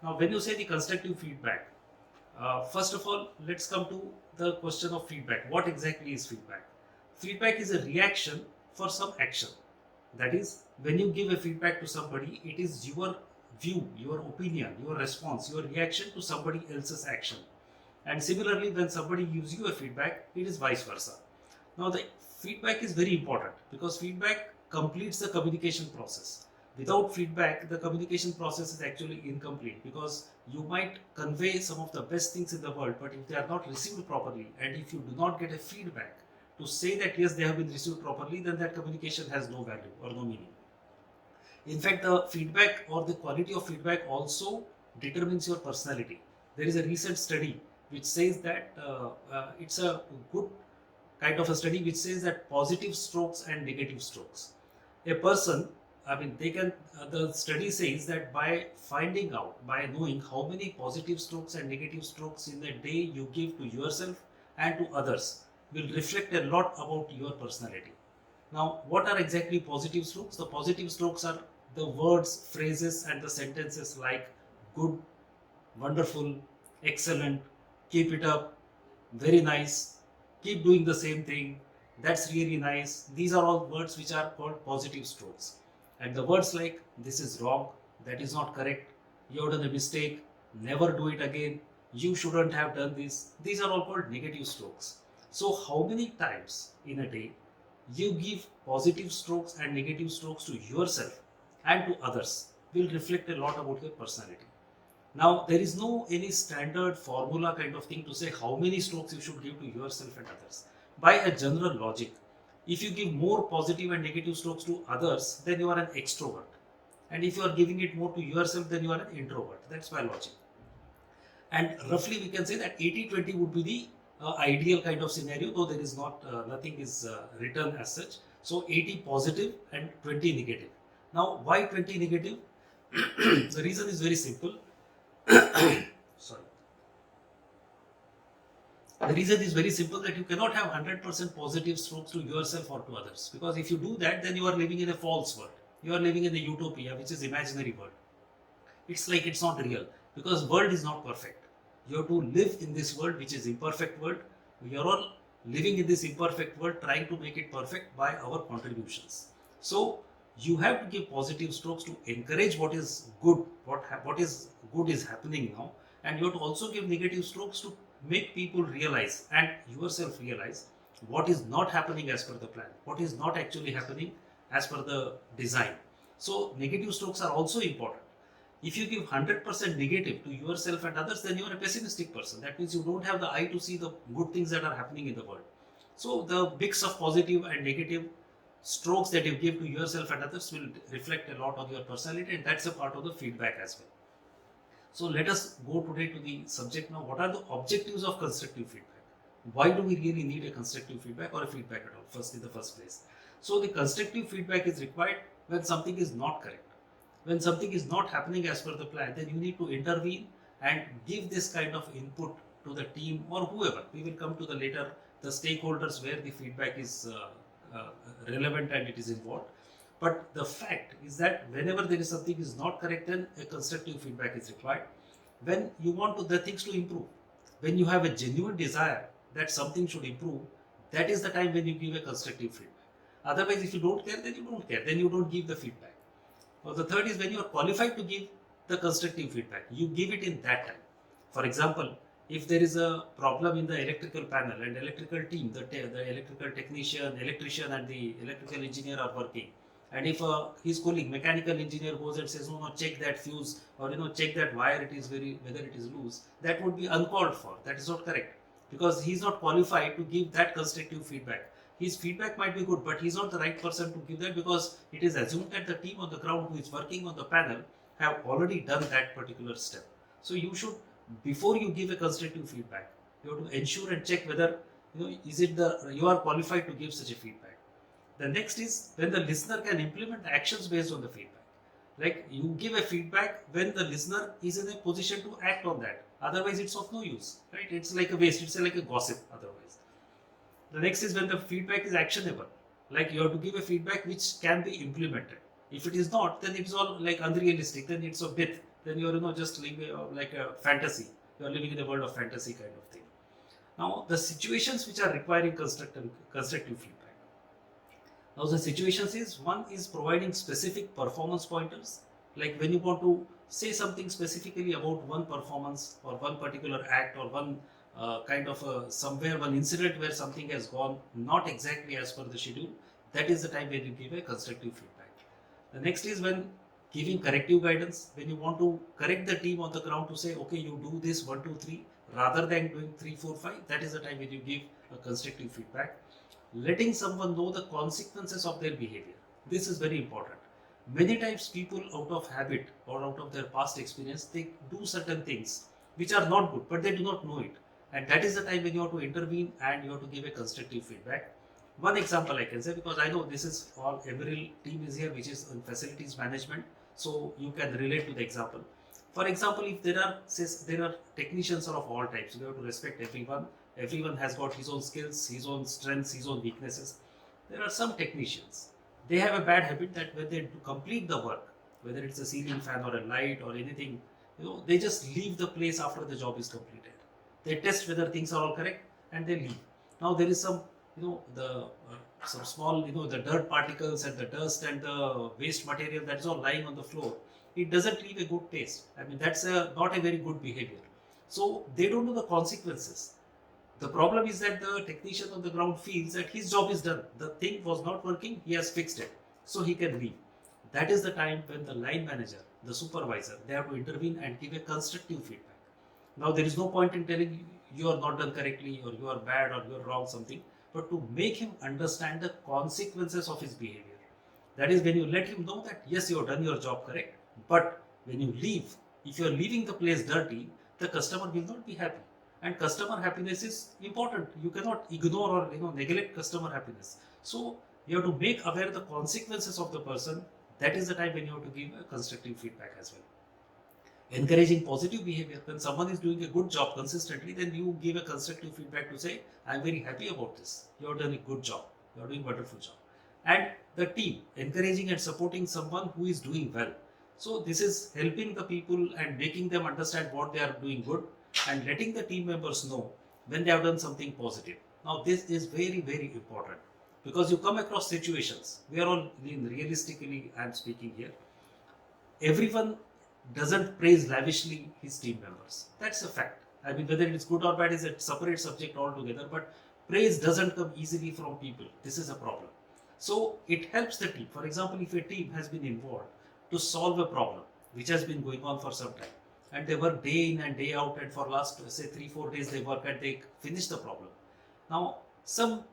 Now, when you say the constructive feedback, first of all, let's come to the question of feedback. What exactly is feedback? Feedback is a reaction for some action. That is, when you give a feedback to somebody, it is your view, your opinion, your response, your reaction to somebody else's action. And similarly, when somebody gives you a feedback, it is vice versa. Now, the feedback is very important because feedback completes the communication process. Without feedback, the communication process is actually incomplete because you might convey some of the best things in the world, but if they are not received properly and if you do not get a feedback to say that yes, they have been received properly, then that communication has no value or no meaning. In fact, the feedback or the quality of feedback also determines your personality. There is a recent study which says that it's a good kind of a study which says that positive strokes and negative strokes. A person, I mean, they can, the study says that by finding out, by knowing how many positive strokes and negative strokes in a day you give to yourself and to others, will reflect a lot about your personality. Now, what are exactly positive strokes? The positive strokes are the words, phrases, and the sentences like good, wonderful, excellent, keep it up, very nice, keep doing the same thing, that's really nice. These are all words which are called positive strokes. And the words like this is wrong, that is not correct, you have done a mistake, never do it again, you shouldn't have done this, these are all called negative strokes. So, how many times in a day you give positive strokes and negative strokes to yourself and to others will reflect a lot about your personality. Now, there is no any standard formula kind of thing to say how many strokes you should give to yourself and others. By a general logic, if you give more positive and negative strokes to others, then you are an extrovert. And if you are giving it more to yourself, then you are an introvert. That's by logic. And roughly we can say that 80-20 would be the ideal kind of scenario, though there is not, nothing is written as such. So 80 positive and 20 negative. Now, why 20 negative? The reason is very simple. Sorry. The reason is very simple that you cannot have 100% positive strokes to yourself or to others. Because if you do that, then you are living in a false world. You are living in a utopia, which is imaginary world. It's like it's not real. Because world is not perfect. You have to live in this world, which is imperfect world. We are all living in this imperfect world, trying to make it perfect by our contributions. So, you have to give positive strokes to encourage what is good, what is good is happening now, and you have to also give negative strokes to make people realize and yourself realize what is not happening as per the plan, what is not actually happening as per the design. So negative strokes are also important. If you give 100% negative to yourself and others, then you are a pessimistic person. That means you don't have the eye to see the good things that are happening in the world. So the mix of positive and negative strokes that you give to yourself and others will reflect a lot on your personality, and that's a part of the feedback as well. So let us go today to the subject now. What are the objectives of constructive feedback? Why do we really need a constructive feedback or a feedback at all, first in the first place? So the constructive feedback is required when something is not correct. When something is not happening as per the plan, then you need to intervene and give this kind of input to the team or whoever. We will come to the later, the stakeholders where the feedback is relevant and it is involved. But the fact is that whenever there is something is not correct, then a constructive feedback is required. When you want to the things to improve, when you have a genuine desire that something should improve, that is the time when you give a constructive feedback. Otherwise, if you don't care, then you don't care. Then you don't give the feedback. Or the third is when you are qualified to give the constructive feedback, you give it in that time. For example, if there is a problem in the electrical panel and electrical team, the electrical technician, electrician and the electrical engineer are working, and if his colleague, mechanical engineer goes and says, no, check that fuse or check that wire, it is whether it is loose, that would be uncalled for. That is not correct because he is not qualified to give that constructive feedback. His feedback might be good, but he is not the right person to give that because it is assumed that the team on the ground who is working on the panel have already done that particular step. So you should, before you give a constructive feedback, you have to ensure and check whether you are qualified to give such a feedback. The next is when the listener can implement actions based on the feedback. Like you give a feedback when the listener is in a position to act on that. Otherwise, it's of no use, right? It's like a waste. It's like a gossip. Otherwise, the next is when the feedback is actionable. Like you have to give a feedback which can be implemented. If it is not, then it's all like unrealistic. Then it's a myth then you're just living like a fantasy. You're living in a world of fantasy kind of thing. Now, the situations which are requiring constructive feedback. Now, the situations is, one is providing specific performance pointers, like when you want to say something specifically about one performance or one particular act or one kind of somewhere one incident where something has gone not exactly as per the schedule. That is the time when you give a constructive feedback. The next is when giving corrective guidance, when you want to correct the team on the ground to say, okay, you do this 1, 2, 3 rather than doing 3, 4, 5. That is the time when you give a constructive feedback. Letting someone know the consequences of their behavior. This is very important. Many times people out of habit or out of their past experience, they do certain things which are not good, but they do not know it. And that is the time when you have to intervene and you have to give a constructive feedback. One example I can say, because I know this is all, every team is here which is in facilities management, so you can relate to the example. For example, if there are technicians of all types, you have to respect everyone. Everyone has got his own skills, his own strengths, his own weaknesses. There are some technicians, they have a bad habit that when they complete the work, whether it's a ceiling fan or a light or anything, they just leave the place after the job is completed. They test whether things are all correct and they leave. Now there is some, some small, the dirt particles and the dust and the waste material that is all lying on the floor. It doesn't leave a good taste. I mean, that's not a very good behavior. So they don't know the consequences. The problem is that the technician on the ground feels that his job is done. The thing was not working, he has fixed it. So he can leave. That is the time when the line manager, the supervisor, they have to intervene and give a constructive feedback. Now there is no point in telling you are not done correctly or you are bad or you are wrong something, but to make him understand the consequences of his behavior. That is when you let him know that yes, you have done your job correct, but when you leave, if you are leaving the place dirty, the customer will not be happy. And customer happiness is important. You cannot ignore or neglect customer happiness. So you have to make aware the consequences of the person. That is the time when you have to give a constructive feedback as well. Encouraging positive behavior. When someone is doing a good job consistently, then you give a constructive feedback to say, I'm very happy about this. You have done a good job. You are doing a wonderful job. And the team, encouraging and supporting someone who is doing well. So this is helping the people and making them understand what they are doing good and letting the team members know when they have done something positive. Now this is very, very important because you come across situations. We are all realistically, I am speaking here. Everyone doesn't praise lavishly his team members. That's a fact. I mean, whether it's good or bad is a separate subject altogether, but praise doesn't come easily from people. This is a problem. So it helps the team. For example, if a team has been involved to solve a problem which has been going on for some time, and they work day in and day out, and for last say 3-4 days they work and they finish the problem. Now some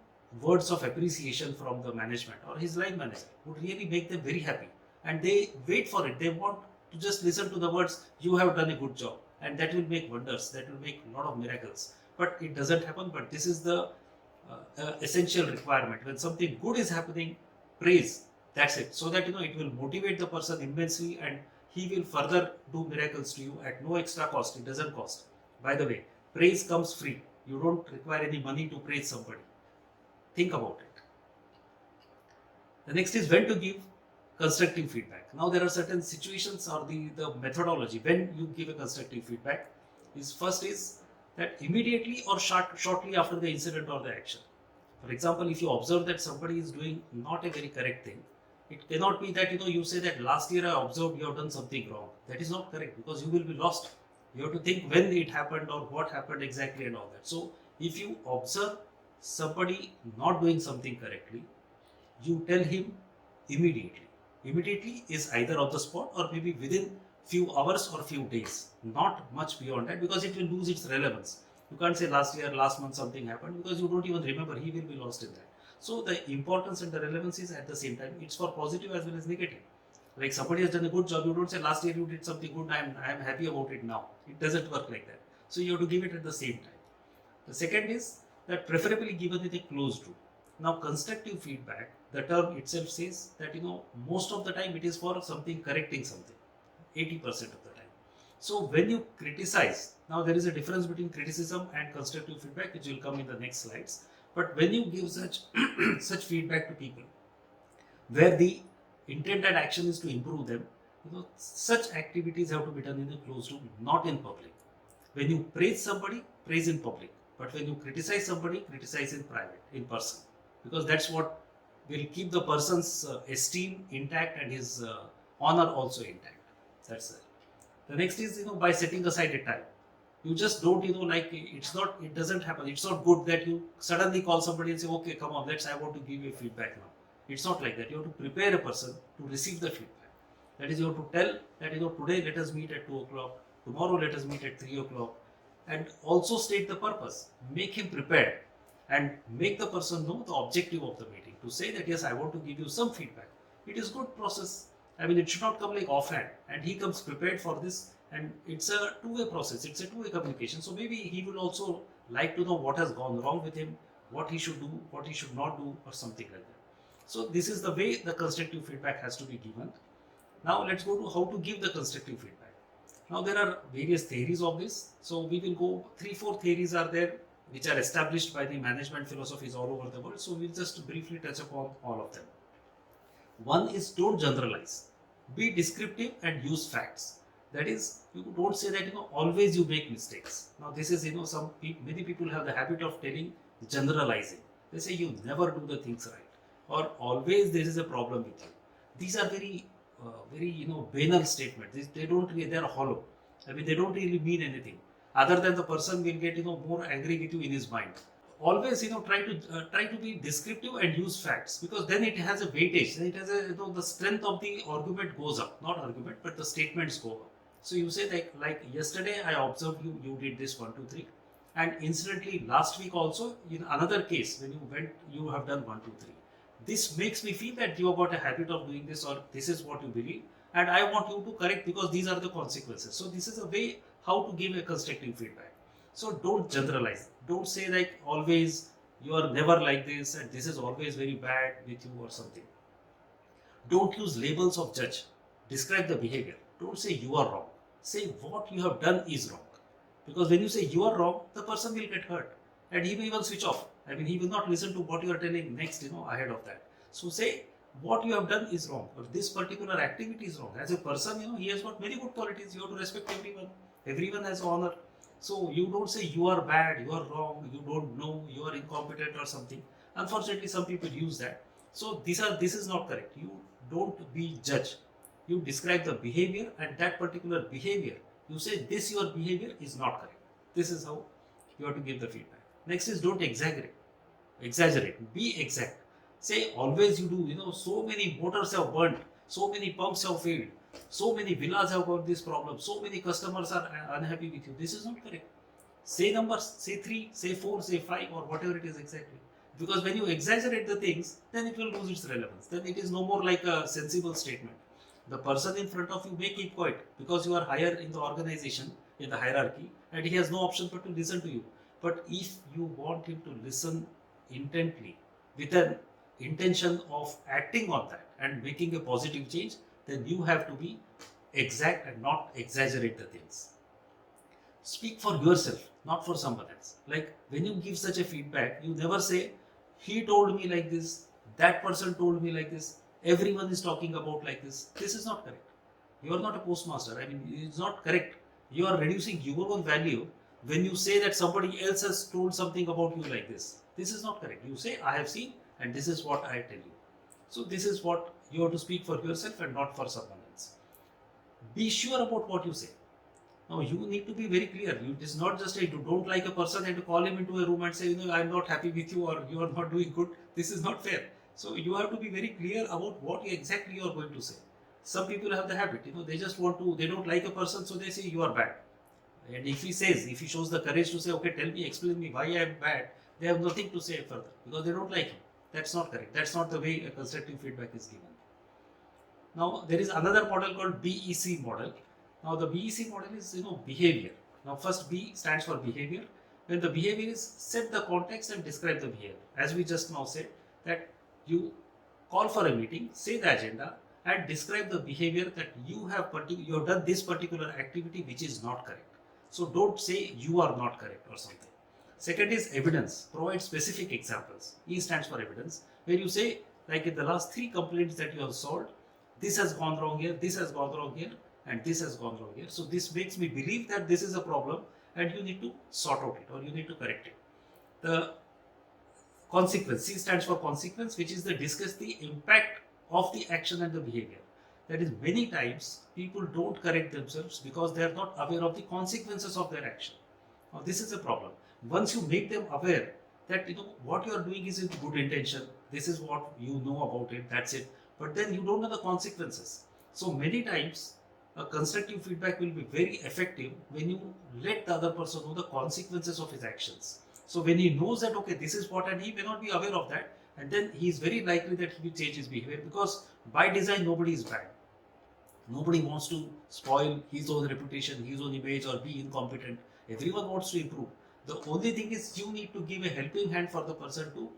words of appreciation from the management or his line manager would really make them very happy, and they wait for it. They want to just listen to the words, you have done a good job, and that will make wonders, that will make a lot of miracles. But it doesn't happen. But this is the essential requirement. When something good is happening, praise, that's it, so that it will motivate the person immensely and he will further do miracles to you at no extra cost. It doesn't cost. By the way, praise comes free. You don't require any money to praise somebody. Think about it. The next is when to give constructive feedback. Now there are certain situations or the methodology when you give a constructive feedback. First is that immediately or shortly after the incident or the action. For example, if you observe that somebody is doing not a very correct thing, it cannot be that you say that last year I observed you have done something wrong. That is not correct, because you will be lost. You have to think when it happened or what happened exactly and all that. So if you observe somebody not doing something correctly, you tell him immediately. Immediately is either on the spot or maybe within few hours or few days, not much beyond that, because it will lose its relevance. You can't say last year, last month something happened, because you don't even remember. He will be lost in that. So the importance and the relevance is at the same time. It's for positive as well as negative. Like somebody has done a good job, you don't say last year you did something good, I am happy about it now. It doesn't work like that. So you have to give it at the same time. The second is that preferably given in a closed room. Now constructive feedback, the term itself says that most of the time it is for something, correcting something, 80% of the time. So when you criticize, now there is a difference between criticism and constructive feedback, which will come in the next slides. But when you give such such feedback to people, where the intent and action is to improve them, Such activities have to be done in a closed room, not in public. When you praise somebody, praise in public. But when you criticize somebody, criticize in private, in person. Because that's what will keep the person's esteem intact and his honor also intact. That's it. The next is, by setting aside a time. You just don't, it doesn't happen. It's not good that you suddenly call somebody and say, okay, come on, I want to give you feedback now. It's not like that. You have to prepare a person to receive the feedback. That is, you have to tell that, today let us meet at 2 o'clock, tomorrow let us meet at 3 o'clock, and also state the purpose. Make him prepared and make the person know the objective of the meeting. To say that, yes, I want to give you some feedback. It is good process. I mean, it should not come like offhand, and he comes prepared for this, and it's a two-way process. It's a two-way communication. So maybe he will also like to know what has gone wrong with him, what he should do, what he should not do, or something like that. So this is the way the constructive feedback has to be given. Now let's go to how to give the constructive feedback. Now there are various theories of this. So we will go 3-4 theories are there which are established by the management philosophies all over the world. So we'll just briefly touch upon all of them. One is, don't generalize. Be descriptive and use facts. That is, you don't say that always you make mistakes. Now this is many people have the habit of generalizing. They say you never do the things right, or always there is a problem with you. These are very banal statements. They are hollow. I mean, they don't really mean anything other than the person will get more angry with you in his mind. Always try to be descriptive and use facts, because then it has a weightage. Then it has the strength of the argument goes up. Not argument, but the statements go up. So you say like yesterday I observed you did this 1, 2, 3, and incidentally last week also in another case when you have done 1, 2, 3. This makes me feel that you have got a habit of doing this, or this is what you believe, and I want you to correct because these are the consequences. So this is a way how to give a constructive feedback. So don't generalize. Don't say like always you are never like this and this is always very bad with you or something. Don't use labels of judge. Describe the behavior. Don't say you are wrong. Say what you have done is wrong. Because when you say you are wrong, the person will get hurt and he may even switch off. I mean, he will not listen to what you are telling next, ahead of that. So say what you have done is wrong, or this particular activity is wrong. As a person, he has got many good qualities. You have to respect everyone. Everyone has honor. So you don't say you are bad, you are wrong, you don't know, you are incompetent or something. Unfortunately, some people use that. So this is not correct. You don't be judge. You describe the behavior, and that particular behavior, you say this your behavior is not correct. This is how you have to give the feedback. Next is, don't exaggerate. Be exact. Say always you do, so many motors have burnt, so many pumps have failed, so many villas have got this problem, so many customers are unhappy with you. This is not correct. Say numbers, say 3, say 4, say 5, or whatever it is exactly. Because when you exaggerate the things, then it will lose its relevance. Then it is no more like a sensible statement. The person in front of you may keep quiet because you are higher in the organization, in the hierarchy, and he has no option but to listen to you. But if you want him to listen intently with an intention of acting on that and making a positive change, then you have to be exact and not exaggerate the things. Speak for yourself, not for someone else. Like when you give such a feedback, you never say, he told me like this, that person told me like this, everyone is talking about like this. This is not correct. You are not a postmaster. I mean, it's not correct. You are reducing your own value when you say that somebody else has told something about you like this. This is not correct. You say, I have seen and this is what I tell you. So this is what you have to speak for yourself and not for someone else. Be sure about what you say. Now you need to be very clear. It is not just you don't like a person and to call him into a room and say, I am not happy with you or you are not doing good. This is not fair. So you have to be very clear about what exactly you are going to say. Some people have the habit, they just they don't like a person, so they say you are bad. And if he shows the courage to say, okay, tell me, explain me why I am bad, they have nothing to say further because they don't like him. That's not correct. That's not the way a constructive feedback is given. Now, there is another model called BEC model. Now, the BEC model is, behavior. Now, first B stands for behavior. When the behavior is set the context and describe the behavior. As we just now said, that you call for a meeting, say the agenda, and describe the behavior that you have done this particular activity which is not correct. So don't say you are not correct or something. Second is evidence. Provide specific examples. E stands for evidence. Where you say, like in the last 3 complaints that you have solved, this has gone wrong here, this has gone wrong here, and this has gone wrong here. So this makes me believe that this is a problem and you need to sort out it or you need to correct it. The consequence, C stands for consequence, which is the discuss the impact of the action and the behavior. That is, many times people don't correct themselves because they are not aware of the consequences of their action. Now this is a problem. Once you make them aware that what you are doing is in good intention, this is what you know about it, that's it, but then you don't know the consequences. So many times a constructive feedback will be very effective when you let the other person know the consequences of his actions. So when he knows that okay, this is what, and he may not be aware of that, and then he is very likely that he will change his behavior, because by design nobody is bad. Nobody wants to spoil his own reputation, his own image, or be incompetent. Everyone wants to improve. The only thing is you need to give a helping hand for the person to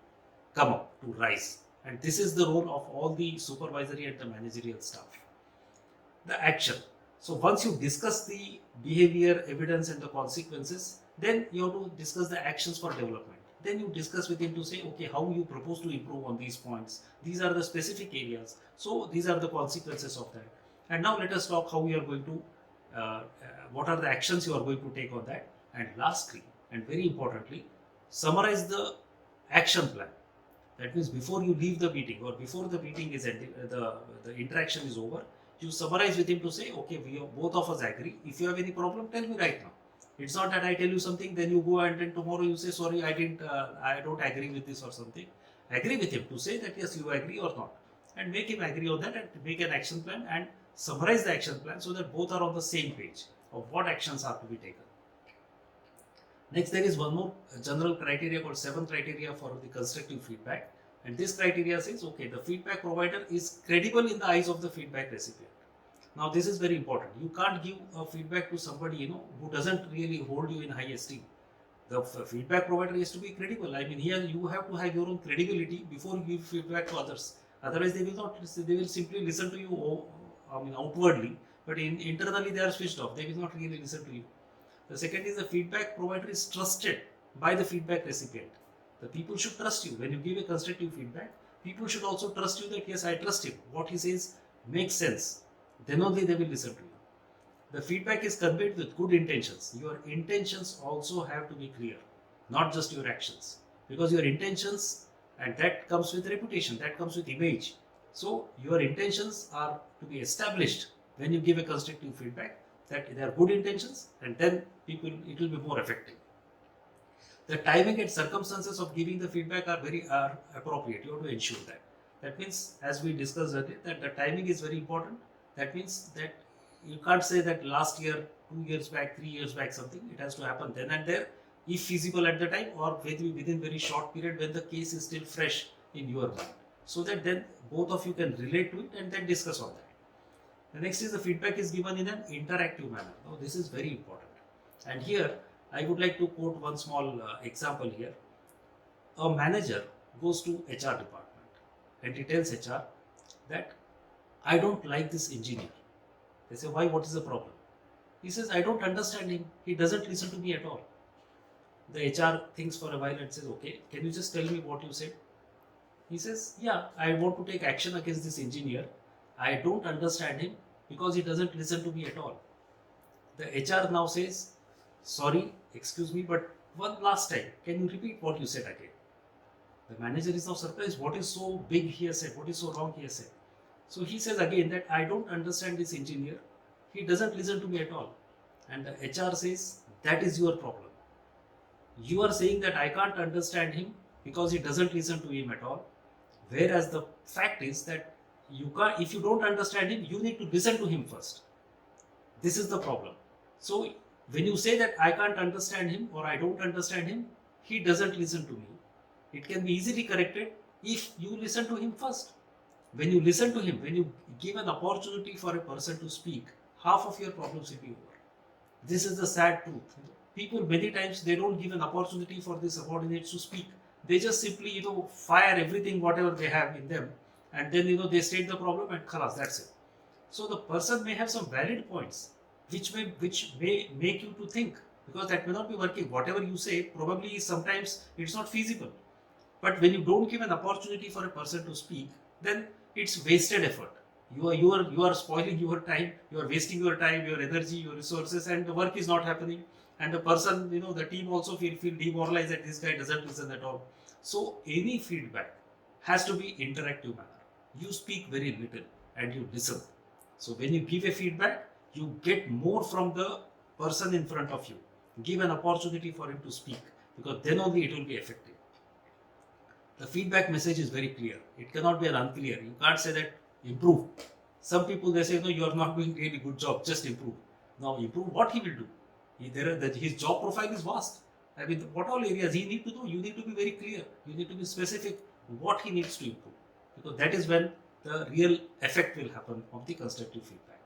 come up, to rise. And this is the role of all the supervisory and the managerial staff. The action. So once you discuss the behavior, evidence and the consequences, then you have to discuss the actions for development. Then you discuss with him to say, okay, how you propose to improve on these points. These are the specific areas. So these are the consequences of that. And now let us talk how we are going to, what are the actions you are going to take on that. And lastly, and very importantly, summarize the action plan. That means before you leave the meeting or before the meeting is ended, the interaction is over, you summarize with him to say, okay, both of us agree. If you have any problem, tell me right now. It's not that I tell you something, then you go and then tomorrow you say, sorry, I don't agree with this or something. Agree with him to say that yes, you agree or not. And make him agree on that and make an action plan and summarize the action plan so that both are on the same page of what actions are to be taken. Next, there is one more general criteria called 7 criteria for the constructive feedback. And this criteria says, okay, the feedback provider is credible in the eyes of the feedback recipient. Now, this is very important. You can't give a feedback to somebody, who doesn't really hold you in high esteem. The feedback provider has to be credible. I mean, here you have to have your own credibility before you give feedback to others. Otherwise, they will not. They will simply listen to you, outwardly, but internally they are switched off. They will not really listen to you. The second is the feedback provider is trusted by the feedback recipient. The people should trust you. When you give a constructive feedback, people should also trust you that yes, I trust him. What he says makes sense. Then only they will listen to you. The feedback is conveyed with good intentions. Your intentions also have to be clear, not just your actions. Because your intentions, and that comes with reputation, that comes with image. So your intentions are to be established when you give a constructive feedback, that they are good intentions, and then it will be more effective. The timing and circumstances of giving the feedback are appropriate. You have to ensure that. That means, as we discussed earlier, that the timing is very important. That means that you can't say that last year, 2 years back, 3 years back, something. It has to happen then and there, if feasible at the time, or within very short period when the case is still fresh in your mind. So that then both of you can relate to it and then discuss on that. The next is the feedback is given in an interactive manner. Now this is very important. And here I would like to quote one small example here. A manager goes to HR department and he tells HR that I don't like this engineer. They say, why? What is the problem? He says, I don't understand him. He doesn't listen to me at all. The HR thinks for a while and says, okay, can you just tell me what you said? He says, yeah, I want to take action against this engineer. I don't understand him because he doesn't listen to me at all. The HR now says, sorry, excuse me, but one last time, can you repeat what you said again? The manager is now surprised. What is so big he has said? What is so wrong he has said? So he says again that I don't understand this engineer. He doesn't listen to me at all. And the HR says, that is your problem. You are saying that I can't understand him because he doesn't listen to him at all. Whereas the fact is that if you don't understand him, you need to listen to him first. This is the problem. So when you say that I can't understand him or I don't understand him, he doesn't listen to me. It can be easily corrected if you listen to him first. When you listen to him, when you give an opportunity for a person to speak, half of your problems will be over. This is the sad truth. People many times, they don't give an opportunity for the subordinates to speak. They just simply, fire everything, whatever they have in them, and then, they state the problem and khalas, that's it. So the person may have some valid points, which may make you to think, because that may not be working. Whatever you say, probably sometimes it's not feasible. But when you don't give an opportunity for a person to speak, then it's wasted effort. You are spoiling your time, you are wasting your time, your energy, your resources, and the work is not happening. And the person, the team also feel demoralized that this guy doesn't listen at all. So any feedback has to be interactive manner. You speak very little and you listen. So when you give a feedback, you get more from the person in front of you. Give an opportunity for him to speak, because then only it will be effective. The feedback message is very clear. It cannot be an unclear. You can't say that improve. Some people they say no, you are not doing really good job. Just improve. Now improve what he will do. His job profile is vast. I mean, what all areas he need to know. You need to be very clear. You need to be specific what he needs to improve, because that is when the real effect will happen of the constructive feedback.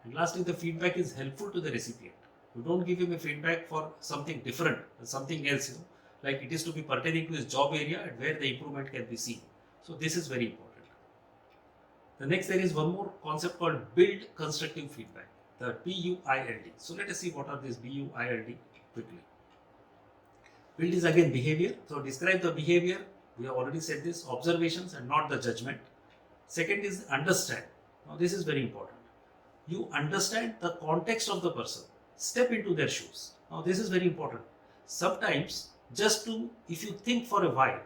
And lastly, the feedback is helpful to the recipient. You don't give him a feedback for something different, something else. Like it is to be pertaining to his job area and where the improvement can be seen. So this is very important. The next, there is one more concept called build constructive feedback, the BUILD. So let us see what are these BUILD quickly. Build is again behavior. So describe the behavior. We have already said this, observations and not the judgment. Second is understand. Now this is very important. You understand the context of the person. Step into their shoes. Now this is very important. Sometimes if you think for a while,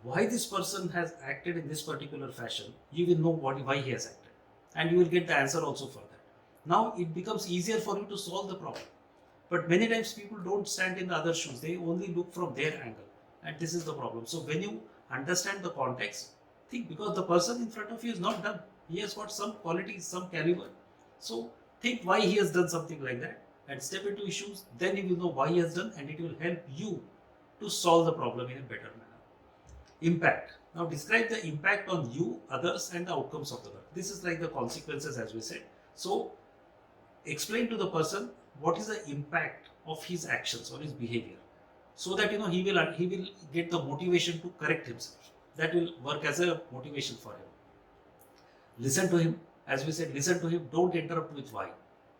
why this person has acted in this particular fashion, you will know why he has acted. And you will get the answer also for that. Now it becomes easier for you to solve the problem. But many times people don't stand in the other shoes. They only look from their angle. And this is the problem. So when you understand the context, think, because the person in front of you is not done. He has got some qualities, some caliber. So think why he has done something like that and step into his shoes. Then you will know why he has done, and it will help you to solve the problem in a better manner. Impact. Now describe the impact on you, others, and the outcomes of the work. This is like the consequences, as we said. So explain to the person what is the impact of his actions or his behavior, so that he will get the motivation to correct himself. That will work as a motivation for him. Listen to him. As we said, listen to him. Don't interrupt with why.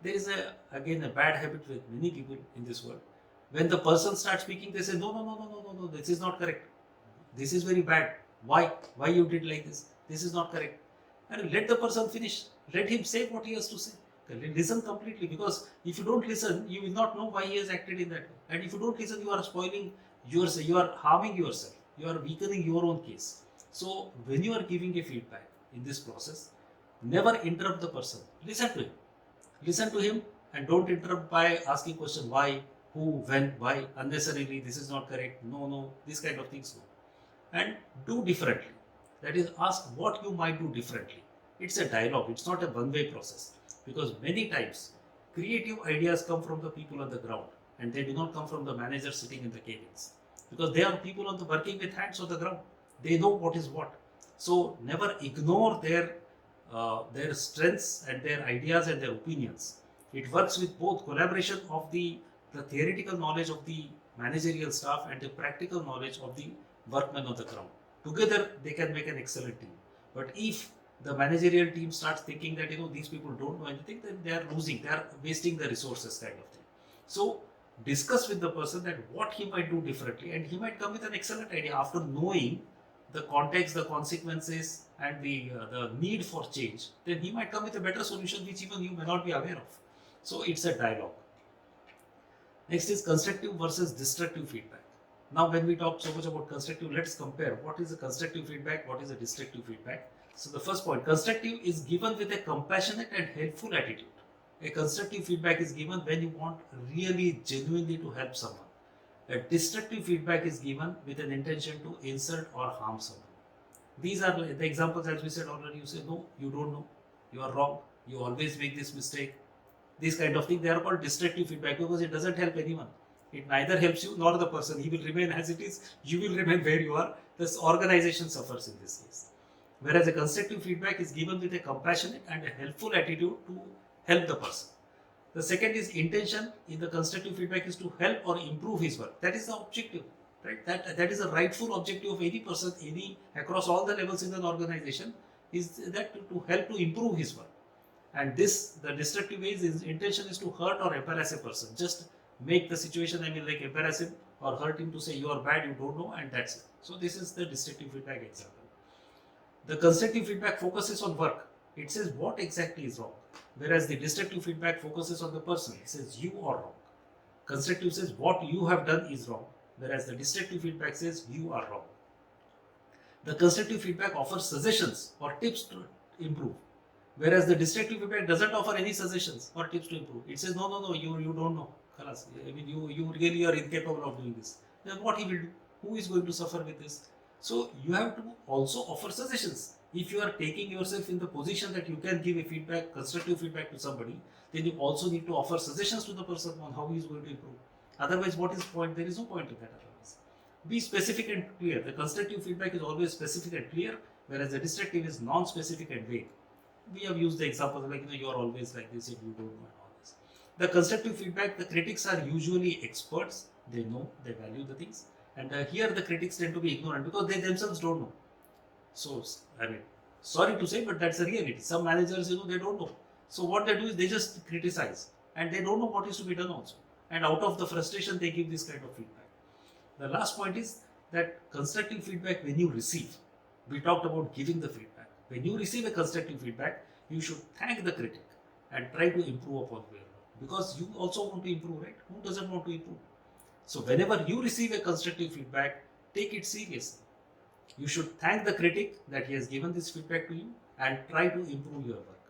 There is again a bad habit with many people in this world. When the person starts speaking, they say, no, this is not correct. This is very bad. Why? Why you did like this? This is not correct. And let the person finish. Let him say what he has to say. Listen completely, because if you don't listen, you will not know why he has acted in that way. And if you don't listen, you are spoiling yourself. You are harming yourself. You are weakening your own case. So when you are giving a feedback in this process, never interrupt the person. Listen to him. Listen to him and don't interrupt by asking question why, who, when, why, unnecessarily, this is not correct, no, these kind of things. No. And do differently. That is, ask what you might do differently. It's a dialogue, it's not a one-way process. Because many times, creative ideas come from the people on the ground, and they do not come from the managers sitting in the cabins. Because they are people working with hands on the ground. They know what is what. So never ignore their strengths and their ideas and their opinions. It works with both collaboration of the theoretical knowledge of the managerial staff and the practical knowledge of the workmen on the ground. Together they can make an excellent team. But if the managerial team starts thinking that these people don't know anything, then they are losing, they are wasting the resources, kind of thing. So discuss with the person that what he might do differently, and he might come with an excellent idea after knowing the context, the consequences, and the need for change. Then he might come with a better solution which even you may not be aware of. So it's a dialogue. Next is constructive versus destructive feedback. Now when we talk so much about constructive, let's compare what is the constructive feedback, what is the destructive feedback. So the first point, constructive is given with a compassionate and helpful attitude. A constructive feedback is given when you want really genuinely to help someone. A destructive feedback is given with an intention to insult or harm someone. These are the examples, as we said already. You say, no, you don't know, you are wrong, you always make this mistake. These kind of things, they are called destructive feedback, because it doesn't help anyone. It neither helps you nor the person. He will remain as it is, you will remain where you are. This organization suffers in this case. Whereas a constructive feedback is given with a compassionate and a helpful attitude to help the person. The second is intention in the constructive feedback is to help or improve his work. That is the objective, right? That is a rightful objective of any person, across all the levels in an organization, is that to help to improve his work. And the destructive ways, his intention is to hurt or embarrass a person. Just make the situation, embarrass him or hurt him to say you are bad, you don't know, and that's it. So this is the destructive feedback example. The constructive feedback focuses on work. It says what exactly is wrong. Whereas the destructive feedback focuses on the person. It says you are wrong. Constructive says what you have done is wrong. Whereas the destructive feedback says you are wrong. The constructive feedback offers suggestions or tips to improve. Whereas the destructive feedback doesn't offer any suggestions or tips to improve. It says, no, you don't know. Khalas. I mean, you really are incapable of doing this. Then what he will do? Who is going to suffer with this? So you have to also offer suggestions. If you are taking yourself in the position that you can give a feedback, constructive feedback to somebody, then you also need to offer suggestions to the person on how he is going to improve. Otherwise, what is the point? There is no point in that otherwise. Be specific and clear. The constructive feedback is always specific and clear, whereas the destructive is non-specific and vague. We have used the example like you are always like this if you don't know and all this. The constructive feedback, the critics are usually experts. They know, they value the things, and here the critics tend to be ignorant because they themselves don't know. So I mean, sorry to say, but that's the reality. Some managers, they don't know. So what they do is they just criticize, and they don't know what is to be done also. And out of the frustration, they give this kind of feedback. The last point is that constructive feedback when you receive, we talked about giving the feedback. When you receive a constructive feedback, you should thank the critic and try to improve upon your work. Because you also want to improve, right? Who doesn't want to improve? So whenever you receive a constructive feedback, take it seriously. You should thank the critic that he has given this feedback to you and try to improve your work.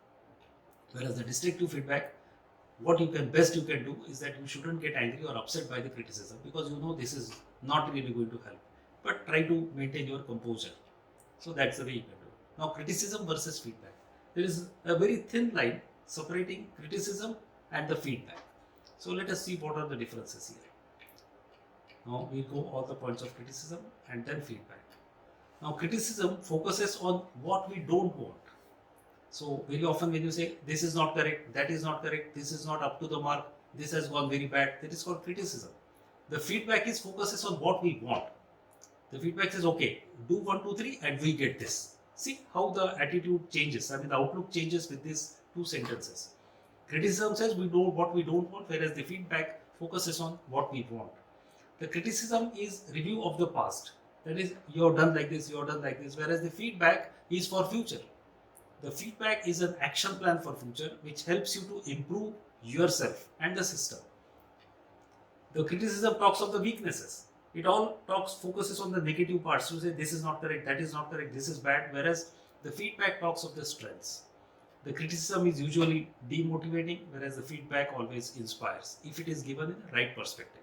Whereas the destructive feedback, what you can do is that you shouldn't get angry or upset by the criticism because this is not really going to help. But try to maintain your composure. So that's the way you can do it. Now, criticism versus feedback. There is a very thin line separating criticism and the feedback. So let us see what are the differences here. Now we go all the points of criticism and then feedback. Now criticism focuses on what we don't want. So very often when you say this is not correct, that is not correct, this is not up to the mark, this has gone very bad, that is called criticism. The feedback is focuses on what we want. The feedback says, okay, do 1, 2, 3 and we get this. See how the attitude changes. I mean the outlook changes with these two sentences. Criticism says we do what we don't want, whereas the feedback focuses on what we want. The criticism is review of the past. That is, you have done like this, you have done like this, whereas the feedback is for future. The feedback is an action plan for future which helps you to improve yourself and the system. The criticism talks of the weaknesses. It all focuses on the negative parts to say this is not correct, that is not correct, this is bad, whereas the feedback talks of the strengths. The criticism is usually demotivating, whereas the feedback always inspires if it is given in the right perspective.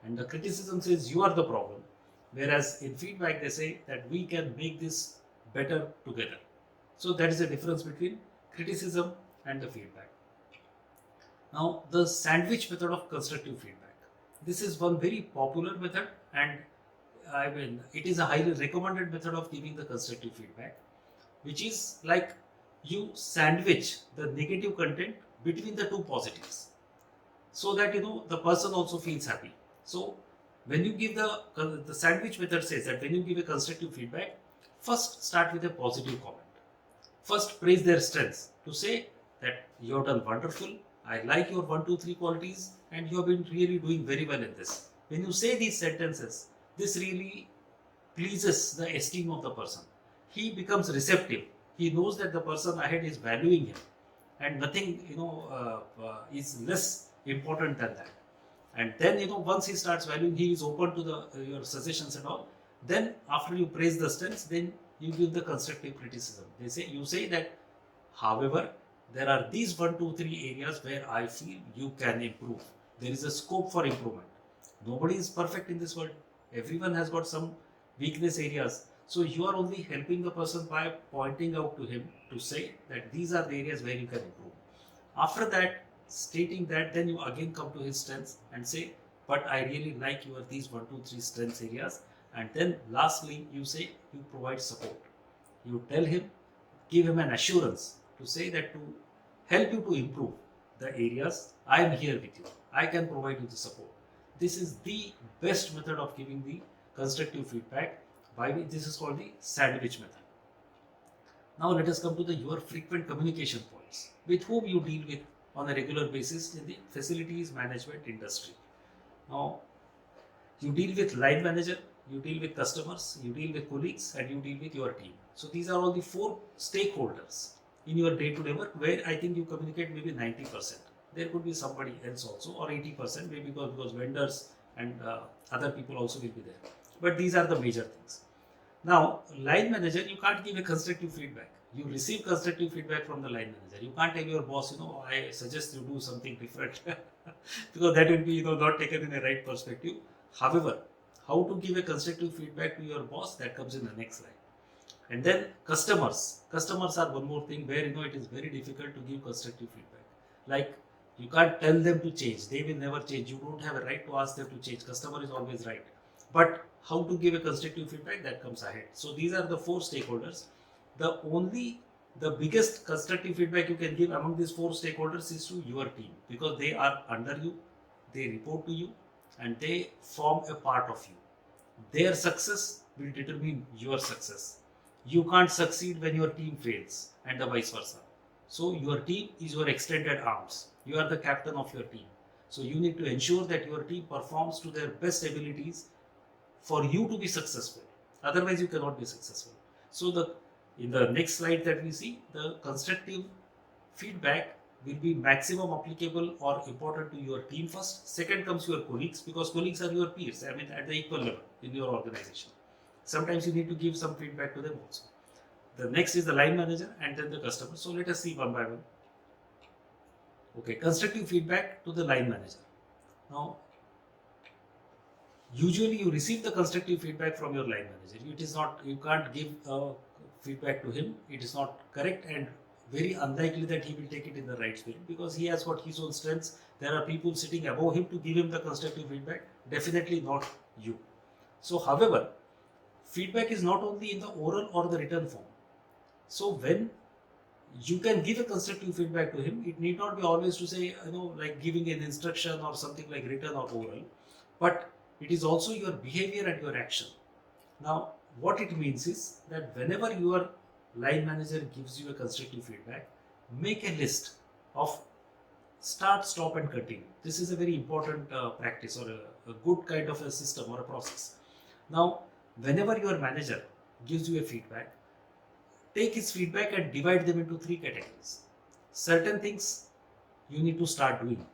And the criticism says you are the problem, whereas in feedback they say that we can make this better together. So that is the difference between criticism and the feedback. Now the sandwich method of constructive feedback. This is one very popular method, and it is a highly recommended method of giving the constructive feedback, which is like you sandwich the negative content between the two positives so that the person also feels happy. So when you give the sandwich method says that when you give a constructive feedback, first start with a positive comment. First praise their strengths to say that you have done wonderful, I like your 1, 2, 3 qualities and you have been really doing very well in this. When you say these sentences, this really pleases the esteem of the person. He becomes receptive. He knows that the person ahead is valuing him and nothing is less important than that. And then once he starts valuing, he is open to your suggestions and all. Then after you praise the strengths, then you give the constructive criticism. You say that, however, there are these 1, 2, 3 areas where I feel you can improve. There is a scope for improvement. Nobody is perfect in this world. Everyone has got some weakness areas. So you are only helping the person by pointing out to him to say that these are the areas where you can improve. After that, stating that, then you again come to his strengths and say, but I really like your these 1, 2, 3 strengths areas. And then lastly, you say you provide support. You tell him, give him an assurance to say that to help you to improve the areas, I am here with you. I can provide you the support. This is the best method of giving the constructive feedback. This is called the sandwich method. Now let us come to your frequent communication points with whom you deal with on a regular basis in the facilities management industry. Now you deal with line manager, you deal with customers, you deal with colleagues and you deal with your team. So these are all the 4 stakeholders. in your day-to-day work, where I think you communicate maybe 90%. There could be somebody else also, or 80%, maybe because vendors and other people also will be there. But these are the major things. Now, line manager, you can't give a constructive feedback. You receive constructive feedback from the line manager. You can't tell your boss, I suggest you do something different because that will be, not taken in a right perspective. However, how to give a constructive feedback to your boss, that comes in the next slide. And then customers are one more thing where it is very difficult to give constructive feedback. Like, you can't tell them to change, they will never change. You don't have a right to ask them to change. Customer is always right. But how to give a constructive feedback, that comes ahead. So these are the 4 stakeholders. The biggest constructive feedback you can give among these 4 stakeholders is to your team, because they are under you, they report to you, and they form a part of you. Their success will determine your success. You can't succeed when your team fails, and the vice versa. So your team is your extended arms. You are the captain of your team. So you need to ensure that your team performs to their best abilities for you to be successful. Otherwise, you cannot be successful. So in the next slide that we see, the constructive feedback will be maximum applicable or important to your team first. Second comes your colleagues, because colleagues are your peers. I mean, at the equal level in your organization. Sometimes you need to give some feedback to them also. The next is the line manager, and then the customer. So let us see one by one. Okay, constructive feedback to the line manager. Now, usually you receive the constructive feedback from your line manager. It is not, you can't give feedback to him. It is not correct, and very unlikely that he will take it in the right spirit, because he has got his own strengths. There are people sitting above him to give him the constructive feedback, definitely not you. So, however, feedback is not only in the oral or the written form. So when you can give a constructive feedback to him, it need not be always to say, like giving an instruction or something like written or oral, but it is also your behavior and your action. Now, what it means is that whenever your line manager gives you a constructive feedback, make a list of start, stop, and continue. This is a very important practice, or a good kind of a system or a process. Now, whenever your manager gives you a feedback, take his feedback and divide them into 3 categories. Certain things you need to start doing,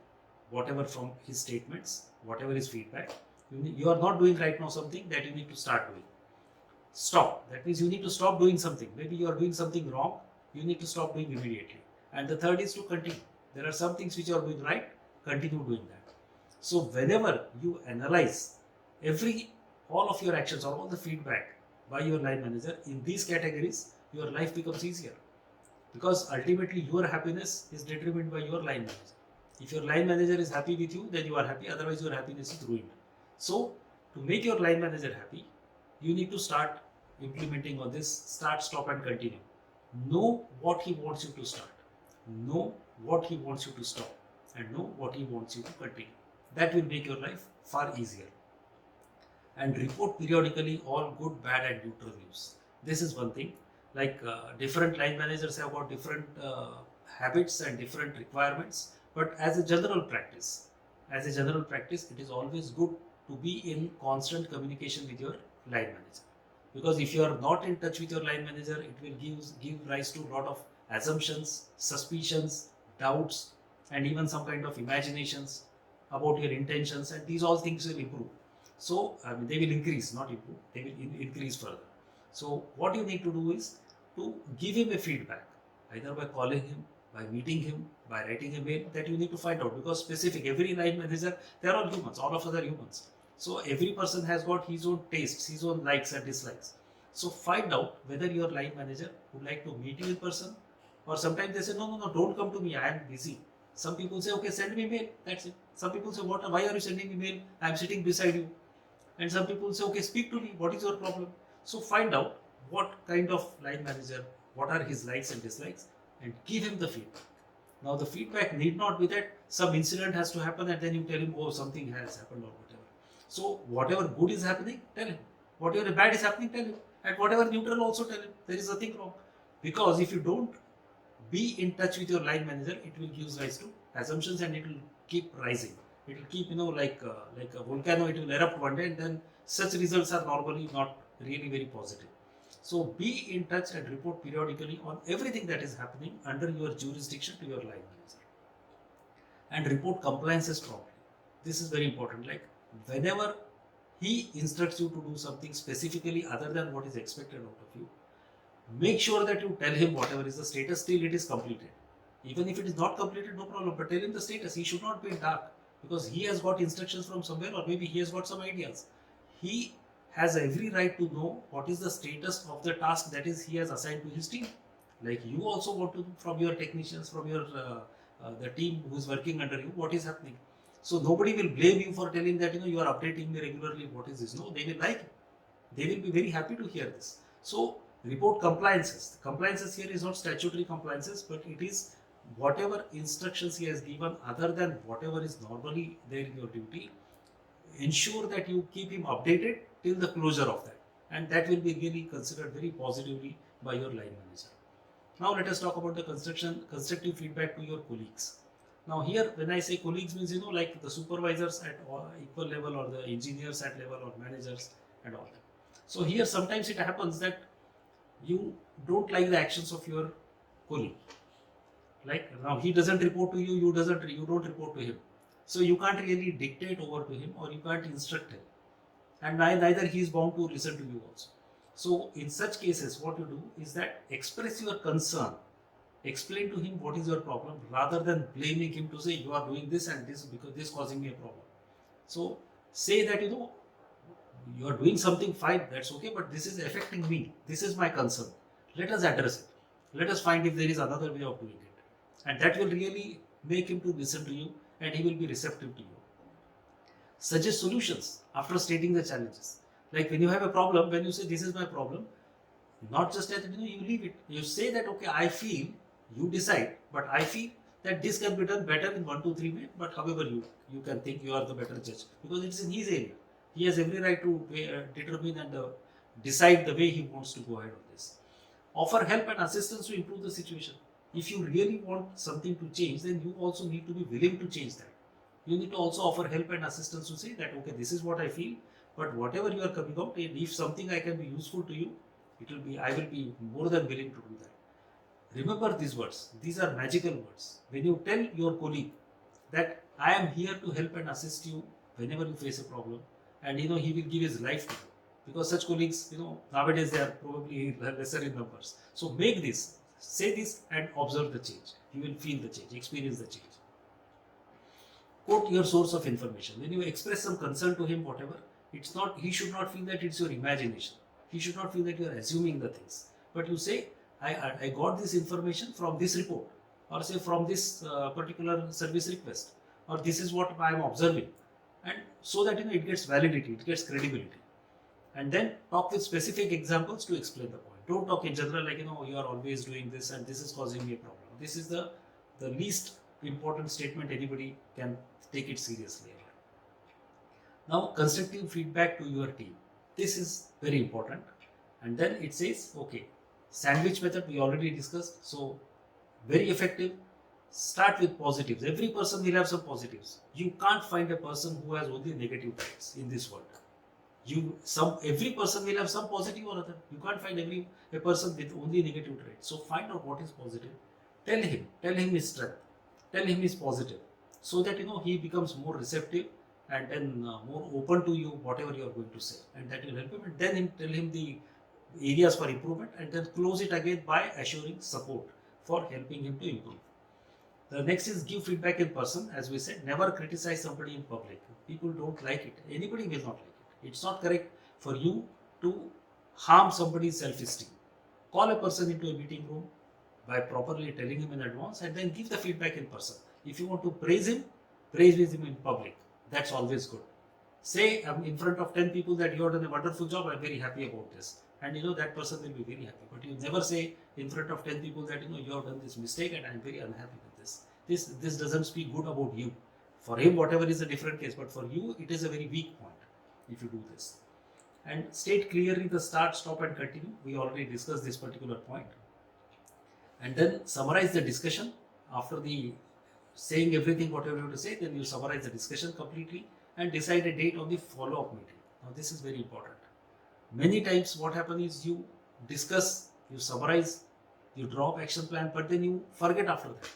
whatever from his statements, whatever his feedback. You are not doing right now something that you need to start doing. Stop. That means you need to stop doing something. Maybe you are doing something wrong, you need to stop doing immediately. And the third is to continue. There are some things which you are doing right, continue doing that. So whenever you analyze all of your actions or all the feedback by your line manager in these categories, your life becomes easier, because ultimately your happiness is determined by your line manager. If your line manager is happy with you, then you are happy, otherwise your happiness is ruined. So to make your line manager happy, you need to start implementing on this start, stop, and continue. Know what he wants you to start, know what he wants you to stop, and know what he wants you to continue. That will make your life far easier. And report periodically all good, bad, and neutral news. This is one thing. Like different line managers have got different habits and different requirements, but as a general practice, it is always good to be in constant communication with your line manager, because if you are not in touch with your line manager, it will give rise to a lot of assumptions, suspicions, doubts, and even some kind of imaginations about your intentions, and these all things will improve. So they will increase, not improve, they will increase further. So what you need to do is to give him a feedback, either by calling him, by meeting him, by writing a mail. That you need to find out, because every line manager, they are all humans, all of us are humans. So every person has got his own tastes, his own likes and dislikes. So find out whether your line manager would like to meet you in person, or sometimes they say, no, don't come to me, I am busy. Some people say, okay, send me mail, that's it. Some people say, why are you sending me mail? I am sitting beside you. And some people say, okay, speak to me, what is your problem? So find out what kind of line manager, what are his likes and dislikes, and give him the feedback. Now the feedback need not be that some incident has to happen and then you tell him, oh, something has happened or whatever. So whatever good is happening, tell him. Whatever bad is happening, tell him. And whatever neutral also tell him. There is nothing wrong. Because if you don't be in touch with your line manager, it will give rise to assumptions and it will keep rising. It will keep, like a volcano, it will erupt one day, and then such results are normally not really very positive. So be in touch and report periodically on everything that is happening under your jurisdiction to your line manager, and report compliances promptly. This is very important. Like whenever he instructs you to do something specifically other than what is expected out of you, make sure that you tell him whatever is the status till it is completed. Even if it is not completed, no problem, but tell him the status. He should not be in dark because he has got instructions from somewhere, or maybe he has got some ideas. He has every right to know what is the status of the task that is he has assigned to his team. Like you also want to know from your technicians, from your the team who is working under you, what is happening. So nobody will blame you for telling that you are updating me regularly. What is this? No, they will like it. They will be very happy to hear this. So report compliances. Compliances here is not statutory compliances, but it is whatever instructions he has given other than whatever is normally there in your duty. Ensure that you keep him updated till the closure of that, and that will be really considered very positively by your line manager. Now let us talk about the constructive feedback to your colleagues. Now here when I say colleagues means like the supervisors at equal level, or the engineers at level, or managers and all that. So here sometimes it happens that you don't like the actions of your colleague. Like now he doesn't report to you, you don't report to him. So you can't really dictate over to him, or you can't instruct him. And neither he is bound to listen to you also. So in such cases, what you do is that express your concern, explain to him what is your problem, rather than blaming him to say you are doing this and this because this is causing me a problem. So say that you are doing something fine, that's okay, but this is affecting me. This is my concern. Let us address it. Let us find if there is another way of doing it. And that will really make him to listen to you, and he will be receptive to you. Suggest solutions after stating the challenges. Like when you have a problem, when you say this is my problem, not just that you leave it. You say that okay, I feel, you decide, but I feel that this can be done better in 1, 2, 3 way. But however you can think, you are the better judge because it's in his area. He has every right to determine and decide the way he wants to go ahead on this. Offer help and assistance to improve the situation. If you really want something to change, then you also need to be willing to change that. You need to also offer help and assistance to say that okay, this is what I feel, but whatever you are coming out, and if something I can be useful to you, I will be more than willing to do that. Remember these words. These are magical words. When you tell your colleague that I am here to help and assist you whenever you face a problem, and he will give his life to you, because such colleagues, nowadays they are probably lesser in numbers. So make this, say this, and observe the change. You will feel the change, experience the change. Quote your source of information. When you express some concern to him, whatever, he should not feel that it's your imagination. He should not feel that you are assuming the things. But you say, I got this information from this report, or say from this particular service request, or this is what I am observing. And so that it gets validity, it gets credibility. And then talk with specific examples to explain the point. Don't talk in general like, you are always doing this and this is causing me a problem. This is the least important statement anybody can take it seriously. Now, constructive feedback to your team. This is very important. And then it says, okay, sandwich method we already discussed. So, very effective. Start with positives. Every person will have some positives. You can't find a person who has only negative traits in this world. Every person will have some positive or other. You can't find a person with only negative traits. So find out what is positive. Tell him his strength. Tell him his positive. So that he becomes more receptive and then more open to you, whatever you are going to say. And that will help him. And then tell him the areas for improvement, and then close it again by assuring support for helping him to improve. The next is give feedback in person. As we said, never criticize somebody in public. People don't like it. Anybody will not like it. It's not correct for you to harm somebody's self-esteem. Call a person into a meeting room by properly telling him in advance, and then give the feedback in person. If you want to praise him him in public. That's always good. Say in front of 10 people that you have done a wonderful job, I'm very happy about this. And that person will be very happy. But you never say in front of 10 people that you have done this mistake and I'm very unhappy with this. This doesn't speak good about you. For him, whatever is a different case, but for you, it is a very weak point if you do this. And state clearly the start, stop and continue. We already discussed this particular point. And then summarize the discussion. After the saying everything whatever you have to say, then you summarize the discussion completely and decide a date on the follow-up meeting. Now this is very important. Many times what happens is you discuss, you summarize, you draw up action plan, but then you forget after that.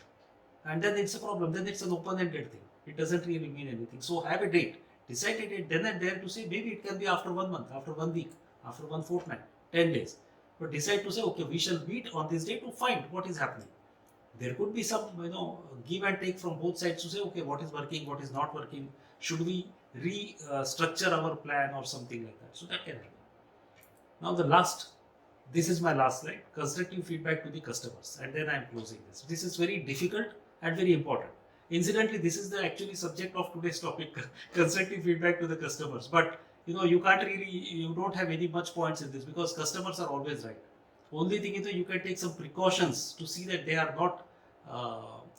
And then it's a problem. Then it's an open-ended thing. It doesn't really mean anything. So have a date. Decide a date then and there to say maybe it can be after 1 month, after 1 week, after 1 fortnight, 10 days. But decide to say, okay, we shall meet on this day to find what is happening. There could be some, give and take from both sides to say, okay, what is working, what is not working. Should we restructure our plan or something like that? So that can happen. Now this is my last slide, constructive feedback to the customers, and then I am closing this. This is very difficult and very important. Incidentally, this is the actually subject of today's topic, constructive feedback to the customers. But you can't really, you don't have any much points in this because customers are always right. Only thing is that you can take some precautions to see that they are not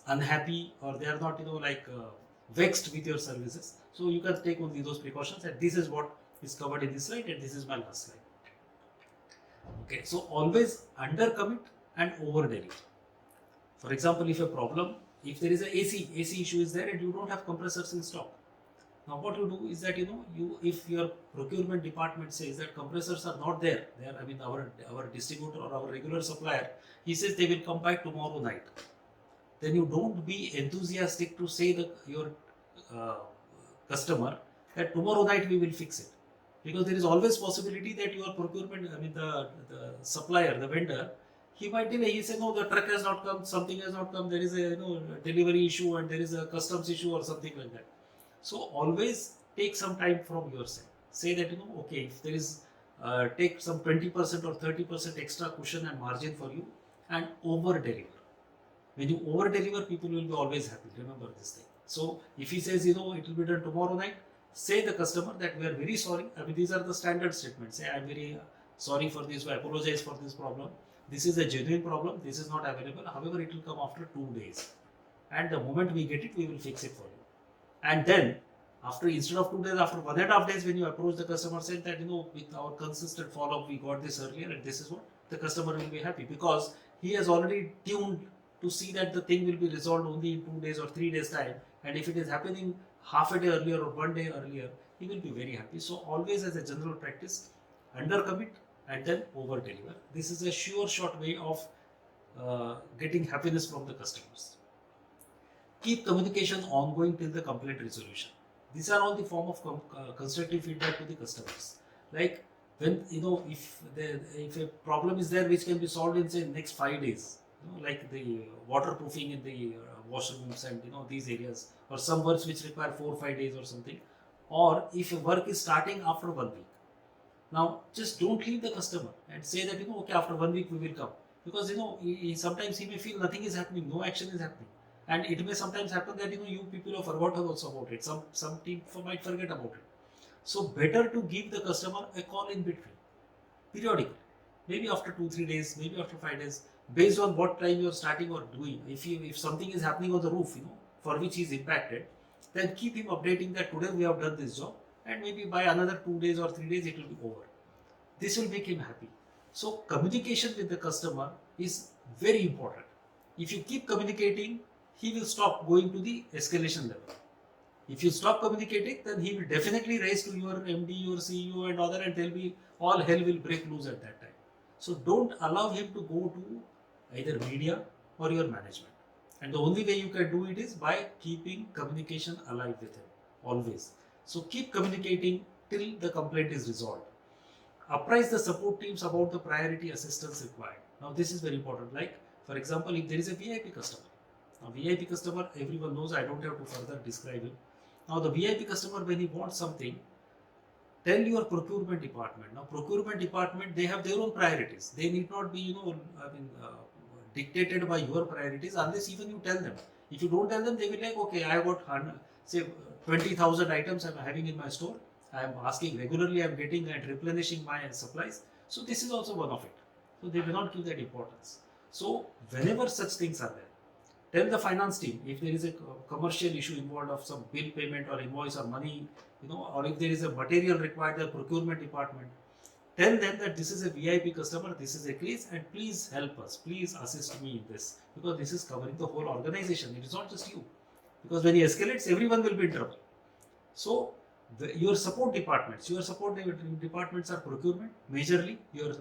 unhappy or they are not, vexed with your services. So you can take only those precautions, and this is what is covered in this slide, and this is my last slide. Okay, so always under commit and over deliver. For example, if if there is a AC issue is there and you don't have compressors in stock. Now what you do is that if your procurement department says that compressors are not there, our distributor or our regular supplier, he says they will come by tomorrow night. Then you don't be enthusiastic to say your customer that tomorrow night we will fix it. Because there is always possibility that your procurement, the supplier, the vendor, he might delay. He say, no, the truck has not come, something has not come, there is a delivery issue and there is a customs issue or something like that. So always take some time from your side. Say that, okay, if there is, take some 20% or 30% extra cushion and margin for you and over deliver. When you over deliver, people will be always happy. Remember this thing. So if he says, it will be done tomorrow night, say the customer that we are very sorry. These are the standard statements. Say, I am very sorry for this, I apologize for this problem. This is a genuine problem, this is not available. However, it will come after 2 days. And the moment we get it, we will fix it for you. And then, instead of 2 days, after 1.5 days, when you approach the customer, say that, with our consistent follow-up, we got this earlier and this is what, the customer will be happy because he has already tuned to see that the thing will be resolved only in 2 days or 3 days time. And if it is happening half a day earlier or 1 day earlier, he will be very happy. So always as a general practice, under commit and then over deliver. This is a sure short way of getting happiness from the customers. Keep communication ongoing till the complaint resolution. These are all the form of constructive feedback to the customers. Like when if a problem is there which can be solved in say next 5 days, like the waterproofing in the washrooms and these areas, or some works which require 4 or 5 days or something, or if a work is starting after 1 week. Now just don't leave the customer and say that okay, after 1 week we will come, because sometimes he may feel nothing is happening, no action is happening, and it may sometimes happen that you people have forgotten also about it. Some team might forget about it. So better to give the customer a call in between, periodically, maybe after 2-3 days, maybe after 5 days, based on what time you are starting or doing. If something is happening on the roof, for which he is impacted, then keep him updating that today we have done this job, and maybe by another 2 days or 3 days it will be over. This will make him happy. So communication with the customer is very important. If you keep communicating, he will stop going to the escalation level. If you stop communicating, then he will definitely raise to your MD, your CEO and other, and all hell will break loose at that time. So don't allow him to go to either media or your management. And the only way you can do it is by keeping communication alive with him, always. So keep communicating till the complaint is resolved. Apprise the support teams about the priority assistance required. Now this is very important. Like, for example, if there is a VIP customer. Now VIP customer, everyone knows, I don't have to further describe him. Now the VIP customer, when he wants something, tell your procurement department. Now procurement department, they have their own priorities. They need not be, dictated by your priorities unless even you tell them. If you don't tell them, they will like, okay, I have got say 20,000 items I'm having in my store. I am asking regularly, I am getting and replenishing my supplies. So this is also one of it. So they will not give that importance. So whenever such things are there, tell the finance team if there is a commercial issue involved of some bill payment or invoice or money, or if there is a material required, the procurement department, tell them that this is a VIP customer, this is a case, and please help us, please assist me in this, because this is covering the whole organization. It is not just you, because when he escalates, everyone will be in trouble. So your support departments are procurement, majorly your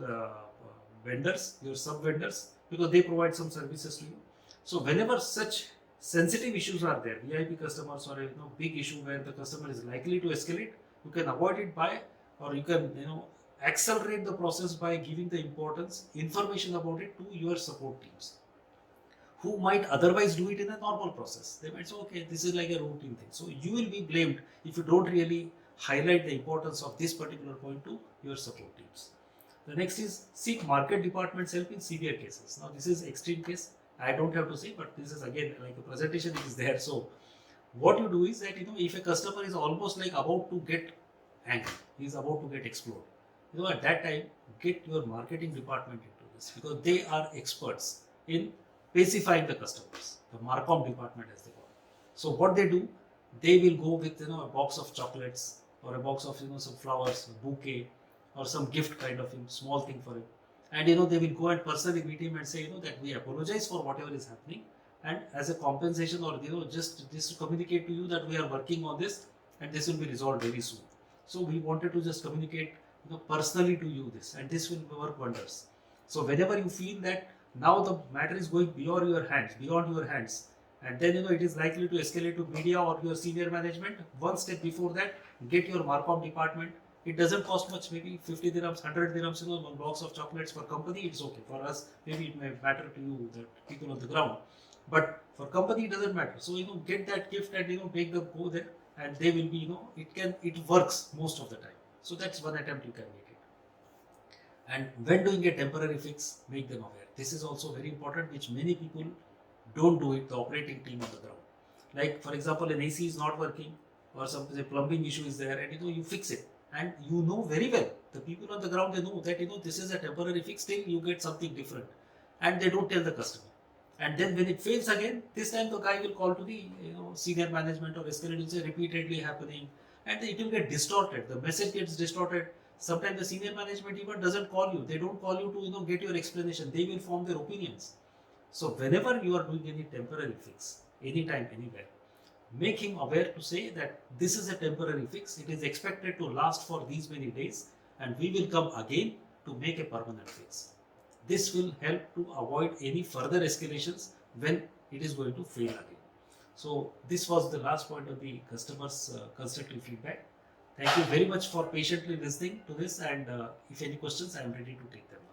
vendors, your sub-vendors, because they provide some services to you. So whenever such sensitive issues are there, VIP customers or big issue where the customer is likely to escalate, you can avoid it by, or you can accelerate the process by giving the importance information about it to your support teams, who might otherwise do it in a normal process. They might say, okay, this is like a routine thing. So you will be blamed if you don't really highlight the importance of this particular point to your support teams. The next is seek market department's help in severe cases. Now this is extreme case. I don't have to say, but this is again like a presentation is there. So what you do is that if a customer is almost like about to get angry, he is about to get explode. At that time, get your marketing department into this, because they are experts in pacifying the customers, the Marcom department as they call it. So what they do, they will go with a box of chocolates or a box of some flowers, a bouquet, or some gift kind of small thing for him. And they will go and personally meet him and say that we apologize for whatever is happening, and as a compensation, or just to communicate to you that we are working on this and this will be resolved very soon. So we wanted to just communicate personally to you this, and this will work wonders. So whenever you feel that now the matter is going beyond your hands, and then it is likely to escalate to media or your senior management, one step before that, get your Marcom department. It doesn't cost much, maybe 50 dirhams, 100 dirhams, one box of chocolates. For company, it's okay. For us, maybe it may matter to you, the people on the ground. But for company, it doesn't matter. So, get that gift and, make them go there, and they will be, it works most of the time. So that's one attempt you can make it. And when doing a temporary fix, make them aware. This is also very important, which many people don't do it, the operating team on the ground. Like, for example, an AC is not working, or some plumbing issue is there, and you fix it. And very well, the people on the ground, they know that this is a temporary fix, till you get something different, and they don't tell the customer. And then when it fails again, this time the guy will call to the senior management or escalate, will say repeatedly happening, and it will get distorted. The message gets distorted. Sometimes the senior management even doesn't call you. They don't call you to get your explanation. They will form their opinions. So whenever you are doing any temporary fix, anytime, anywhere, make him aware to say that this is a temporary fix. It is expected to last for these many days, and we will come again to make a permanent fix. This will help to avoid any further escalations when it is going to fail again. So this was the last point of the customer's constructive feedback. Thank you very much for patiently listening to this, and if any questions, I am ready to take them now.